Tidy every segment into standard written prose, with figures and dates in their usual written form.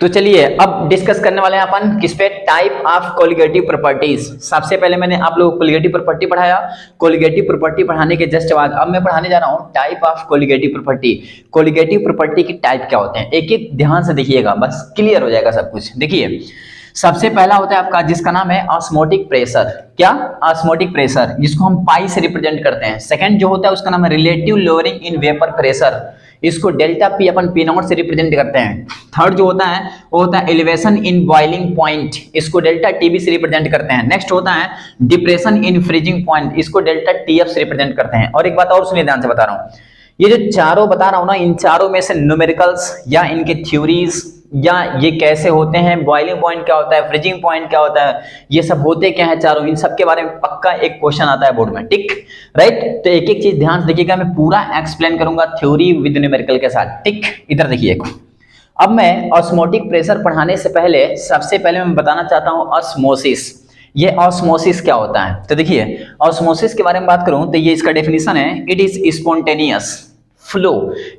तो चलिए अब डिस्कस करने वाले हैं अपन किस पे, टाइप ऑफ कोलिगेटिव प्रॉपर्टीज। सबसे पहले मैंने आप लोगों को कोलिगेटिव प्रॉपर्टी पढ़ाया, कोलिगेटिव प्रॉपर्टी पढ़ाने के जस्ट बाद अब मैं पढ़ाने जा रहा हूं type of colligative property. Colligative property की टाइप क्या होते हैं, एक एक ध्यान से देखिएगा, बस क्लियर हो जाएगा सब कुछ। देखिए सबसे पहला होता है आपका जिसका नाम है ऑस्मोटिक प्रेशर। क्या? ऑस्मोटिक प्रेशर, जिसको हम पाई से रिप्रेजेंट करते हैं। सेकंड जो होता है उसका नाम है relative lowering in vapour pressure, इसको डेल्टा पी अपन पी नॉट से रिप्रेजेंट करते हैं। थर्ड जो होता है वो होता है एलिवेशन इन बॉइलिंग पॉइंट, इसको डेल्टा टीबी से रिप्रेजेंट करते हैं। नेक्स्ट होता है डिप्रेशन इन फ्रीजिंग पॉइंट, इसको डेल्टा टीएफ से रिप्रेजेंट करते हैं। और एक बात और सुनिए, ध्यान से बता रहा हूं, ये जो चारों बता रहा हूं ना, इन चारों में से न्यूमेरिकल्स या इनके थ्योरीज या ये कैसे होते हैं, बॉइलिंग पॉइंट क्या होता है, फ्रीजिंग पॉइंट क्या होता है, ये सब होते क्या है चारों, इन सब के बारे में पक्का एक क्वेश्चन आता है बोर्ड में, ठीक राइट। तो एक एक चीज ध्यान से देखिएगा, मैं पूरा एक्सप्लेन करूंगा थ्योरी विद न्यूमेरिकल के साथ, ठीक। इधर देखिए, अब मैं ऑस्मोटिक प्रेशर पढ़ाने से पहले सबसे पहले मैं बताना चाहता हूं ऑस्मोसिस। ये ऑस्मोसिस क्या होता है, तो देखिए ऑस्मोसिस के बारे में बात करूं तो ये इसका डेफिनेशन है, इट इज स्पॉन्टेनियस फ्लो।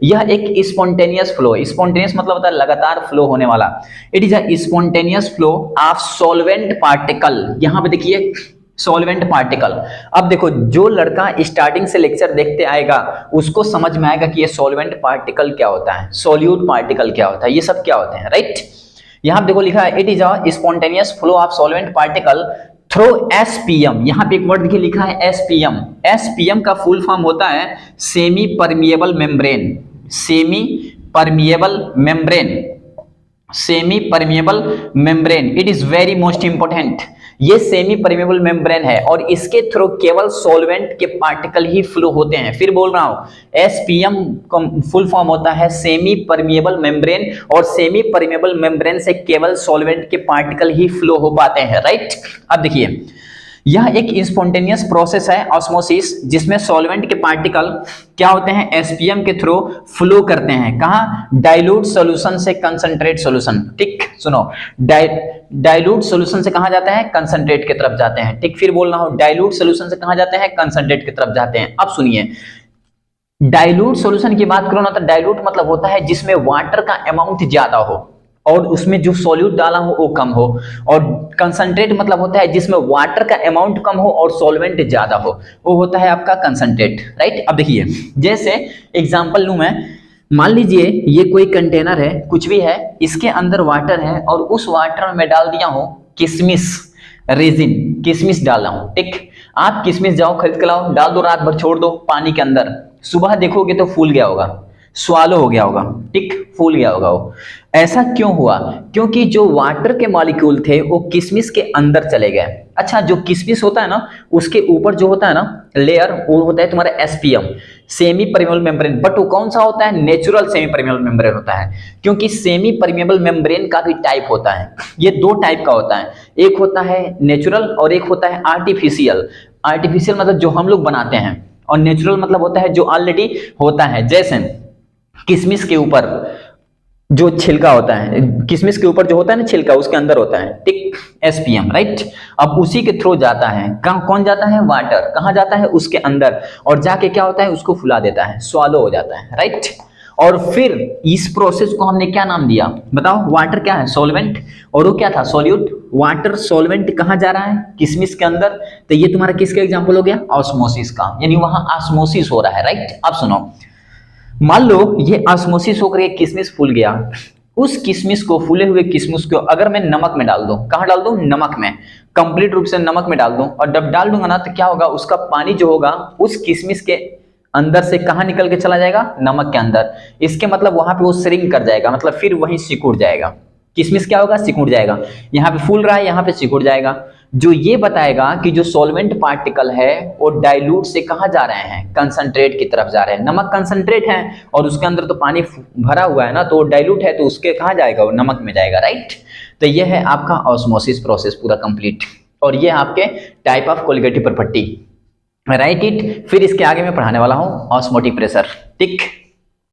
यह एक स्पॉन्टेनियस फ्लो, स्पॉन्टेनियस मतलब होता है लगातार फ्लो होने वाला। It is a spontaneous flow of solvent particle. यहां पे देखिए सॉल्वेंट पार्टिकल। अब देखो जो लड़का स्टार्टिंग से लेक्चर देखते आएगा उसको समझ में आएगा कि ये सॉल्वेंट पार्टिकल क्या होता है, सॉल्यूट पार्टिकल क्या होता है, ये सब क्या होते हैं, राइट। यहां पे देखो लिखा है it is a spontaneous flow of solvent particle through SPM. यहां पे एक वर्ड देखिए लिखा है एसपीएम। एसपीएम का फुल फॉर्म होता है semi permeable membrane, semi permeable membrane, semi permeable membrane. It is very most important, ये सेमी परमिएबल मेम्ब्रेन है और इसके थ्रू केवल सॉल्वेंट के पार्टिकल ही फ्लो होते हैं। फिर बोल रहा हूं एसपीएम का फुल फॉर्म होता है सेमी परमिएबल मेम्ब्रेन, और सेमी परमिएबल मेम्ब्रेन से केवल सॉल्वेंट के पार्टिकल ही फ्लो हो पाते हैं, राइट। अब देखिए यह एक स्पॉन्टेनियस प्रोसेस है ऑस्मोसिस, जिसमें सॉल्वेंट के पार्टिकल क्या होते हैं, एसपीएम के थ्रू फ्लो करते हैं। कहां? डाइल्यूट सॉल्यूशन से कंसंट्रेट सॉल्यूशन, ठीक। सुनो, डाइल्यूट सॉल्यूशन से कहां जाते हैं, कंसंट्रेट की तरफ जाते हैं, ठीक। फिर बोल रहा हूं डाइल्यूट सॉल्यूशन से कहां जाते हैं, कंसंट्रेट की तरफ जाते हैं। अब सुनिए डाइल्यूट सॉल्यूशन की बात करो ना, तो डाइल्यूट मतलब होता है जिसमें वाटर का अमाउंट ज्यादा हो और उसमें जो सॉल्यूट डाला हो वो कम हो, और कंसंट्रेट मतलब होता है जिसमें वाटर का अमाउंट कम हो और सॉल्वेंट ज्यादा हो, वो होता है आपका कंसंट्रेट, राइट। अब देखिए जैसे एग्जांपल लूं मैं, मान लीजिए ये कोई कंटेनर है, कुछ भी है, इसके अंदर वाटर है और उस वाटर में मैं डाल दिया हूं किशमिश, रेजिन, किशमिश डाला हूं, ठीक। आप किशमिश जाओ खरीद के लाओ, डाल दो, रात भर छोड़ दो पानी के अंदर, सुबह देखोगे तो फूल गया होगा, स्वालो हो गया होगा, ठीक, फूल गया होगा वो। ऐसा क्यों हुआ? क्योंकि जो वाटर के मॉलिक्यूल थे वो किशमिश के अंदर चले गए। अच्छा, जो किशमिश होता है ना उसके ऊपर जो होता है ना लेयर, वो होता है तुम्हारा SPM, semi permeable membrane. But वो कौन सा होता है? नेचुरल सेमी परमिएबल मेम्ब्रेन होता है, क्योंकि सेमी परमिएबल मेम्ब्रेन का भी टाइप होता है। ये दो टाइप का होता है, एक होता है नेचुरल और एक होता है आर्टिफिशियल। आर्टिफिशियल मतलब जो हम लोग बनाते हैं, और नेचुरल मतलब होता है जो ऑलरेडी होता है। जैसे किशमिश के ऊपर जो छिलका होता है, किशमिश के ऊपर जो होता है ना छिलका, उसके अंदर होता है, ठीक, एसपीएम, राइट। अब उसी के थ्रू जाता है, कौन जाता है? वाटर। कहां जाता है? उसके अंदर, और जाके क्या होता है? उसको फुला देता है, स्वालो हो जाता है, राइट। और फिर इस प्रोसेस को हमने क्या नाम दिया बताओ? वाटर क्या है? सॉल्वेंट, और वो क्या था? सॉल्यूट। वाटर सॉल्वेंट कहां जा रहा है? किशमिश के अंदर। तो ये तुम्हारा किसका एग्जांपल हो गया? ऑस्मोसिस का, यानी वहां ऑस्मोसिस हो रहा है, राइट। अब सुनो, मान लो ये ऑस्मोसिस होकर एक किशमिश फूल गया, उस किशमिश को, फूले हुए किशमिश को अगर मैं नमक में डाल दूं, कहां डाल दूं? नमक में, कंप्लीट रूप से नमक में डाल दूं, और जब डाल दूंगा ना तो क्या होगा? उसका पानी जो होगा उस किशमिश के अंदर से कहां निकल के चला जाएगा? नमक के अंदर। इसके मतलब वहां पे वो श्रिंक कर जाएगा, मतलब फिर वहीं सिकुड़ जाएगा। किशमिश क्या होगा? सिकुड़ जाएगा। यहाँ पे फूल रहा है, यहाँ पे सिकुड़ जाएगा, जो ये बताएगा कि जो सॉल्वेंट पार्टिकल है वो डाइल्यूट से कहां जा रहे हैं? कंसंट्रेट की तरफ जा रहे हैं। नमक कंसंट्रेट है और उसके अंदर तो पानी भरा हुआ है ना, तो डाइल्यूट है, तो उसके कहां जाएगा? वो नमक में जाएगा, राइट। तो ये है आपका ऑस्मोसिस प्रोसेस पूरा कंप्लीट, और ये आपके type of colligative property, right it. फिर इसके आगे मैं पढ़ाने वाला हूं ऑस्मोटिक प्रेशर, ठीक।